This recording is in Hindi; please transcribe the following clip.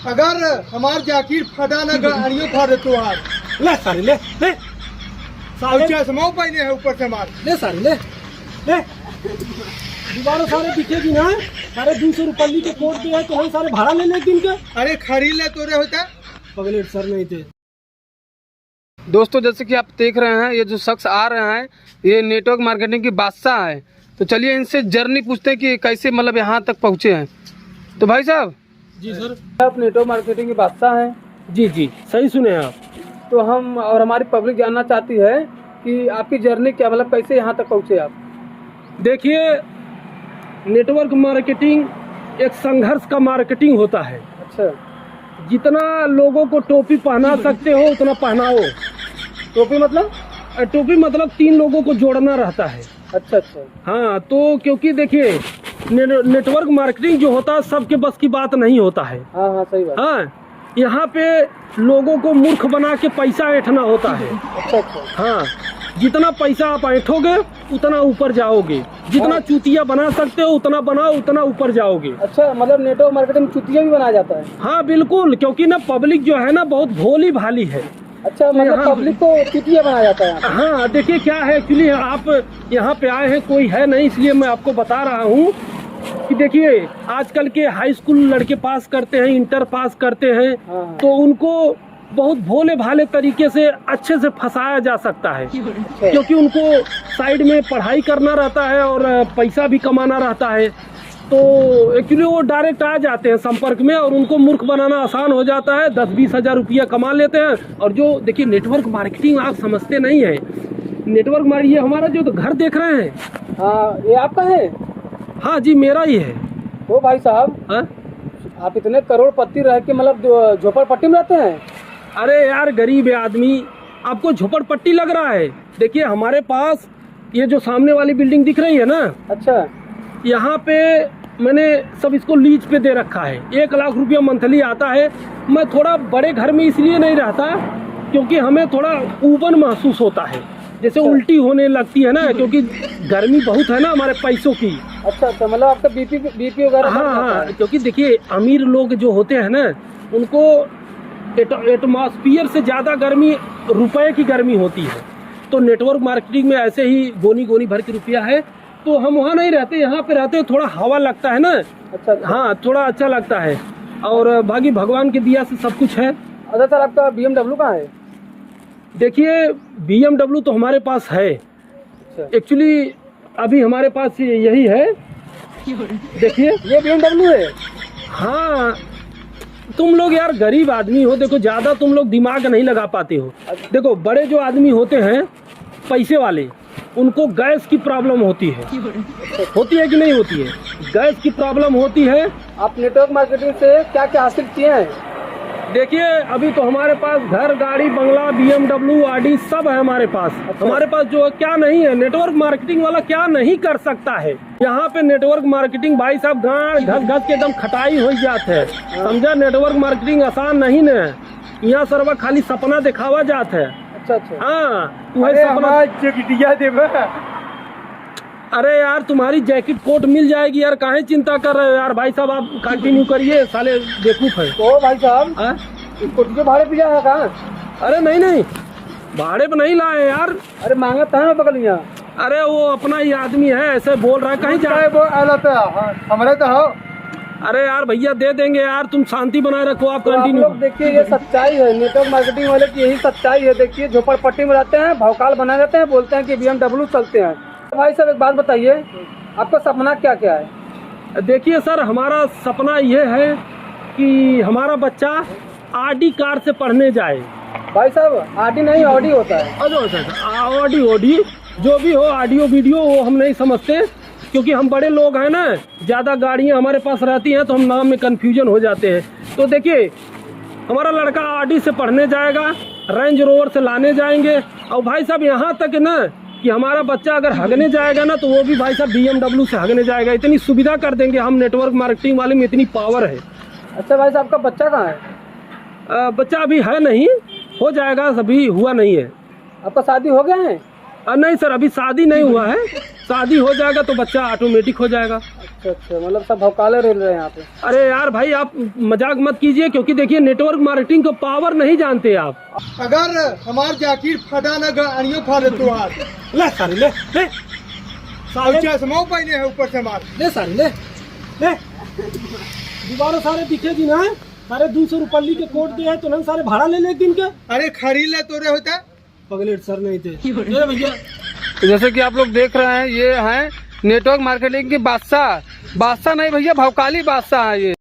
अगर हमार जाकिर फटा ना गाड़ियों फाड़ तो यार ले सारे ले ले सारे चश्मा पहने है ऊपर से मार ले सारे ले ले दोबारा सारे दिखेगी ना। सारे 200 रुपये के कोट पे है तो हम सारे भाड़ा ले लें दिन के। अरे खरीद ले तोरे होता पगलेट सर नहीं थे। दोस्तों जैसे कि आप देख रहे हैं ये जो शख्स आ रहे हैं ये नेटवर्क मार्केटिंग की बादशाह है। तो चलिए इनसे जर्नी पूछते हैं कि कैसे मतलब यहाँ तक पहुँचे हैं। तो भाई साहब जी सर। आप नेटवर्क मार्केटिंग की बादशाह हैं। जी जी सही सुने आप। तो हम और हमारी पब्लिक जानना चाहती है कि आपकी जर्नी क्या मतलब कैसे यहाँ तक पहुँचे आप। देखिए नेटवर्क मार्केटिंग एक संघर्ष का मार्केटिंग होता है। अच्छा, जितना लोगों को टोपी पहना सकते हो उतना पहनाओ। टोपी मतलब? टोपी मतलब 3 लोगों को जोड़ना रहता है। अच्छा अच्छा। हाँ तो क्योंकि देखिए नेटवर्क मार्केटिंग जो होता है सबके बस की बात नहीं होता है। हाँ हाँ सही बात। हाँ यहाँ पे लोगों को मूर्ख बना के पैसा ऐंठना होता है। अच्छा अच्छा। हाँ जितना पैसा आप ऐंठोगे उतना ऊपर जाओगे, जितना चूतिया बना सकते हो उतना बनाओ उतना ऊपर जाओगे। अच्छा मतलब नेटवर्क मार्केटिंग चूतिया भी बनाया जाता है? हाँ बिल्कुल, क्योंकि ना पब्लिक जो है ना बहुत भोली भाली है। अच्छा मतलब पब्लिक को चूतिया बनाया जाता है? हाँ देखिए क्या है एक्चुअली आप यहाँ पे आए हैं कोई है नहीं इसलिए मैं आपको बता रहा हूँ कि देखिए आजकल के हाई स्कूल लड़के पास करते हैं, इंटर पास करते हैं। हाँ। तो उनको बहुत भोले भाले तरीके से अच्छे से फंसाया जा सकता है क्योंकि उनको साइड में पढ़ाई करना रहता है और पैसा भी कमाना रहता है। तो एक्चुअली वो डायरेक्ट आ जाते हैं संपर्क में और उनको मूर्ख बनाना आसान हो जाता है। 10-20 हज़ार रुपया कमा लेते हैं। और जो देखिए नेटवर्क मार्केटिंग आप समझते नहीं है। नेटवर्क मार्केटिंग ये हमारा जो घर देख रहे हैं। हाँ ये आपका है? हाँ जी मेरा ही है। तो भाई साहब हाँ? आप इतने करोड़पति रह के मतलब झोपड़पट्टी में रहते हैं? अरे यार गरीब है आदमी, आपको झोपड़पट्टी लग रहा है। देखिए हमारे पास ये जो सामने वाली बिल्डिंग दिख रही है ना। अच्छा। यहाँ पे मैंने सब इसको लीज पे दे रखा है। 1 लाख रुपया मंथली आता है। मैं थोड़ा बड़े घर में इसलिए नहीं रहता क्योंकि हमें थोड़ा ऊबन महसूस होता है, जैसे उल्टी होने लगती है ना, क्योंकि गर्मी बहुत है ना हमारे पैसों की। अच्छा अच्छा मतलब आपका बीपी वगैरह? हाँ हाँ क्योंकि देखिए अमीर लोग जो होते हैं ना उनको एटमॉस्फियर से ज़्यादा गर्मी रुपए की गर्मी होती है। तो नेटवर्क मार्केटिंग में ऐसे ही गोनी गोनी भर के रुपया है। तो हम वहाँ नहीं रहते, यहाँ पे रहते हैं, थोड़ा हवा लगता है ना। अच्छा। हाँ थोड़ा अच्छा लगता है और बाकी भगवान के दिया से सब कुछ है। अच्छा सर आपका BMW कहाँ है? देखिए BMW तो हमारे पास है। एक्चुअली अभी हमारे पास यही है। देखिए ये BMW है? हाँ तुम लोग यार गरीब आदमी हो, देखो ज़्यादा तुम लोग दिमाग नहीं लगा पाते हो। देखो बड़े जो आदमी होते हैं पैसे वाले उनको गैस की प्रॉब्लम होती है कि नहीं होती है? गैस की प्रॉब्लम होती है। आप नेटवर्क मार्केटिंग से क्या क्या हासिल किए हैं? देखिए अभी तो हमारे पास घर गाड़ी बंगला BMW आडी सब है हमारे पास। अच्छा। हमारे पास जो क्या नहीं है नेटवर्क मार्केटिंग वाला क्या नहीं कर सकता है। यहाँ पे नेटवर्क मार्केटिंग भाई साहब गाँव घस घस के एकदम खटाई हो जाते है। समझा? नेटवर्क मार्केटिंग आसान नहीं न। यहाँ सर्वा खाली सपना दिखावा जाता है। अच्छा अच्छा। हाँ वही सपना। अरे यार तुम्हारी जैकेट कोट मिल जाएगी यार, काहे चिंता कर रहे हो यार। भाई साहब आप कंटिन्यू करिए, साले बेवकूफ है। तो भाई साहब इसको भाड़े पे जाए कहाँ? अरे नहीं भाड़े पे नहीं लाए यार। अरे मांगा था ना बगल यहाँ। अरे वो अपना ही आदमी है, ऐसे बोल रहा है कहीं जाए हमारे तो हो। अरे यार भैया दे देंगे यार, तुम शांति बनाए रखो। आप तो कंटिन्यू लोग देखिए ये सच्चाई है, नेटवर्क मार्केटिंग वाले की यही सच्चाई है। देखिए झोपड़पट्टी में रहते हैं, भौकाल बना रहते हैं, बोलते हैं कि BMW चलते हैं। भाई साहब एक बात बताइए, आपका सपना क्या क्या है? देखिए सर हमारा सपना ये है कि हमारा बच्चा आडी कार से पढ़ने जाए। भाई साहब आडी नहीं ऑडी होता है। ऑडी जो भी हो, ऑडियो वीडियो वो हम नहीं समझते क्योंकि हम बड़े लोग हैं ना, ज़्यादा गाड़ियाँ हमारे पास रहती हैं तो हम नाम में कन्फ्यूजन हो जाते हैं। तो देखिए हमारा लड़का ऑडी से पढ़ने जाएगा, रेंज रोवर से लाने जाएंगे। और भाई साहब यहाँ तक ना कि हमारा बच्चा अगर हगने जाएगा ना तो वो भी भाई साहब BMW से हगने जाएगा। इतनी सुविधा कर देंगे हम, नेटवर्क मार्केटिंग वाले में इतनी पावर है। अच्छा भाई साहब आपका बच्चा कहाँ है? बच्चा अभी है नहीं, हो जाएगा, अभी हुआ नहीं है। आपका शादी हो गया है? नहीं सर अभी शादी नहीं हुआ है, शादी हो जाएगा तो बच्चा ऑटोमेटिक हो जाएगा। अच्छा अच्छा, मतलब सब भौकाले रेल रहे हैं यहाँ पे। अरे यार भाई आप मजाक मत कीजिए, क्योंकि देखिए नेटवर्क मार्केटिंग का पावर नहीं जानते आप। अगर हमार जाकिर फटा न गाड़ियों फाड़ तो हाथ ले सारे ले ले और चश्मा पहने है ऊपर से मार। ले सारे ले ले दोबारा सारे दिखे जी ना, सारे 200 रुपये के कोट दे है तो ना सारे भाड़ा ले ले एक दिन के। अरे खरीद ले तोरे होता पगलेट सर नहीं थे ये भैया। तो जैसे कि आप लोग देख रहे हैं, ये है नेटवर्क मार्केटिंग की बादशाह। बादशाह नहीं भैया, भौकाली बादशाह है ये।